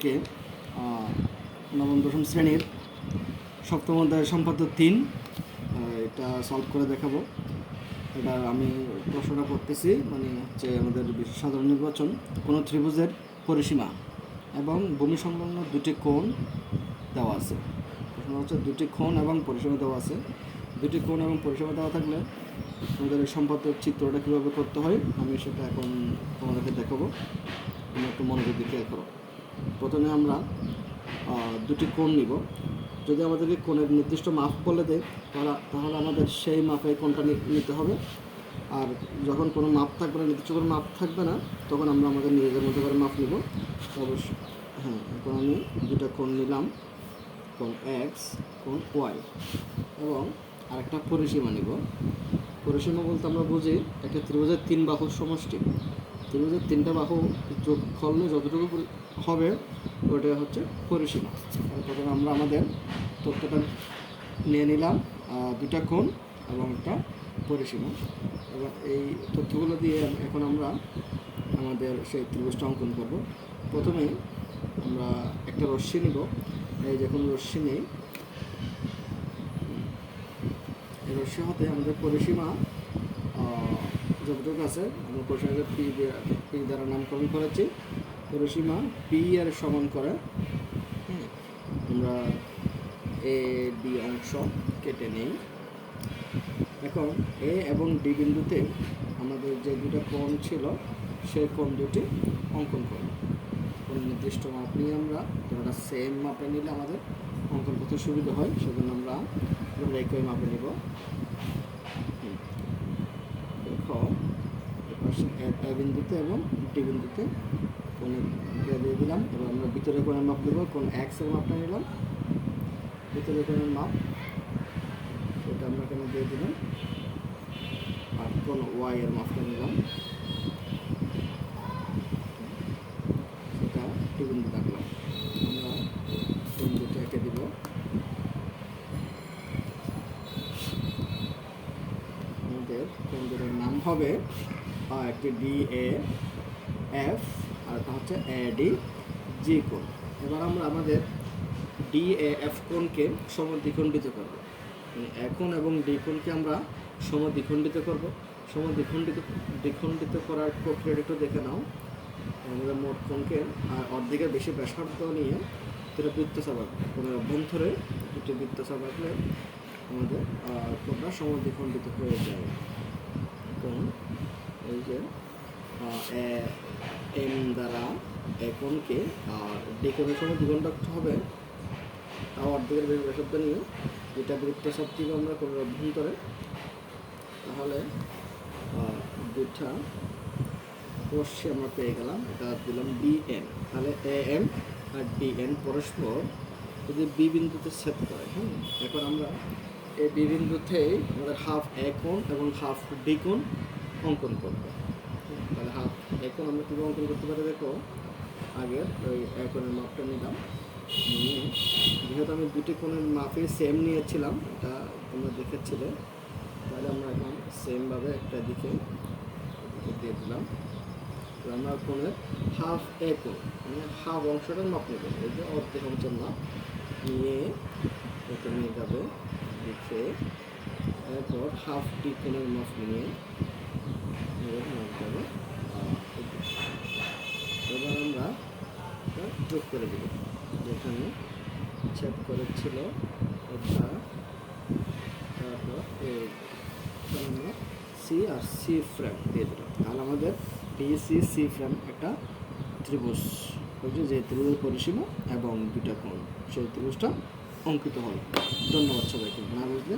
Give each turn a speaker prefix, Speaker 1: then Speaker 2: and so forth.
Speaker 1: আপনাদেরকে নবম দশম শ্রেণীর সপ্তম অধ্যায়ের সম্পাদ্য 3 এটা সলভ করে দেখাবো। এটা আমি প্রশ্নটা করতেছি, মানে হচ্ছে আমাদের সাধারণ নির্বাচন। কোনো ত্রিভুজের পরিসীমা এবং ভূমি সংলগ্ন দুটি কোণ দেওয়া আছে। প্রশ্ন হচ্ছে দুটি কোণ এবং পরিসীমা দেওয়া আছে। দুটি কোণ এবং পরিসীমা দেওয়া থাকলে আমাদের এই সম্পাদ্য চিত্রটা কীভাবে করতে হয় আমি সেটা এখন তোমাদেরকে দেখাবো। তুমি একটু মনোযোগ দিয়ে খেয়াল করো। প্রথমে আমরা দুটি কোণ নিব। যদি আমাদেরকে কোণের নির্দিষ্ট মাপ বলে দেয় তাহলে আমাদের সেই মাপে কোণটা নিতে হবে। আর যখন কোনো মাপ থাকবে না, নির্দিষ্ট কোনো মাপ থাকবে না, তখন আমরা আমাদের নিজেদের মতো করে মাপ নিব। অবশ্যই হ্যাঁ, এখন আমি দুটো কোণ নিলাম, কোণ এক্স, কোণ ওয়াই, এবং আরেকটা পরিসীমা নিব। পরিসীমা বলতে আমরা বুঝি একটা ত্রিভুজের 3 বাহুর সমষ্টি। ত্রিভুজের 3টা বাহু যোগফল নিয়ে যতটুকু হবে ওটা হচ্ছে পরিসীমা। প্রথমে আমরা আমাদের তথ্যটা নিয়ে নিলাম, দুটা কোণ এবং একটা পরিসীমা। এবং এই তথ্যগুলো দিয়ে এখন আমরা আমাদের সেই ত্রিভুজটা অঙ্কন করব। প্রথমে আমরা একটা রশ্মি নিব। এই যে কোনো রশ্মি নেই, এই রশ্মি হতে আমাদের পরিসীমা যতটুকু আছে আমরা পরিসীমাকে পি দ্বারা নামকরণ করেছি। পরিসীমা পি এর সমান করে আমরা এ ডি অংশ কেটে নিই। এখন এ এবং ডি বিন্দুতে আমাদের যে দুটো কোণ ছিল সেই কোণ দুটি অঙ্কন করব। কোন নির্দিষ্ট মাপ নিয়ে আমরা যেটা সেম মাপে নিলে আমাদের অঙ্কন করতে সুবিধা হয়, সেজন্য আমরা একই মাপে নিব। দেখো এ বিন্দুতে এবং ডি বিন্দুতে কোণের দিয়ে দিলাম। এবার আমরা ভিতরে কোণের মাপ দেবো। কোণ এক্স এর মাপটা নিলাম, ভিতরে কোণের মাপ সেটা আমরা এখানে দিয়ে দিলাম। আর কোণ ওয়াই এর মাপটা নিলাম, সেটা ডি বিন্দু রাখলাম। আমরা কোণ দুটো এঁকে দিব। আমাদের কোণ দুটোর নাম হবে একটি ডি এ এফ আর একটা হচ্ছে এ ডি জি কোণ। এবার আমরা আমাদের ডি এ এফ কোণকে সমদ্বিখণ্ডিত করব। কোণ এবং ডি কোণকে আমরা সমদ্বিখণ্ডিত করব। দ্বিখণ্ডিত করার প্রক্রিয়াটা একটু দেখে নাও। আমাদের মোট কোণকে অর্ধেকের বেশি ব্যাসার্ধ নিয়ে দুটো বৃত্তচাপ আঁকবো। কোণের অভ্যন্তরে দুটি বৃত্তচাপ আঁকলে আমাদের কোণটা সমদ্বিখণ্ডিত হয়ে যায়। কোণ এই যে এম দ্বারা এ কোণকে আর ডি কোণের সময় দ্বিখণ্ডিত হবে, তাও অর্ধেকের বেশি ব্যাসার্ধ নিয়ে যেটা বৃত্তচাপ দিব আমরা কোণের অভ্যন্তরে, তাহলে দুটা রশ্মি আমরা পেয়ে গেলাম। এটা দিলাম ডিএন। তাহলে এ এম আর ডিএন পরস্পর যদি বি বিন্দুতে ছেদ করে, এখন আমরা এই বি বিন্দুতেই আমাদের হাফ এ কোণ এবং হাফ ডি কোণ অঙ্কন করবো। তাহলে হাফ এ কোণ আমরা কীভাবে অঙ্কন করতে পারি দেখো। আগের ওই এ কোণের মাপটা নিলাম, নিয়ে যেহেতু আমি দুটি কোণের মাপে সেম নিয়েছিলাম, এটা তোমরা দেখেছিলে, তাহলে আমরা এখন সেমভাবে একটা দিকে দিয়ে দিলাম। আমরা কোণের হাফ এ কোণ মানে হাফ অংশটার মাপ নেব। এই যে অর্ধেক অংশের মাপ নিয়ে এটা নিয়ে যাবে লিখে, এরপর হাফ ডি কোণের মাপ নিয়ে মাপ যাবে। এবার আমরা যোগ করে দেব, যেখানে ছেদ করেছিল এটা, তারপর আমরা সি আর সি ফ্রেম দিয়ে দিলাম। তাহলে আমাদের ডিসি সি ফ্রেম একটা ত্রিভুজ হয়েছে, যে ত্রিভুজের পরিসীমা এবং দুটা কোণ সেই ত্রিভুজটা অঙ্কিত হল। ধন্যবাদ সবাইকে। না বুঝলে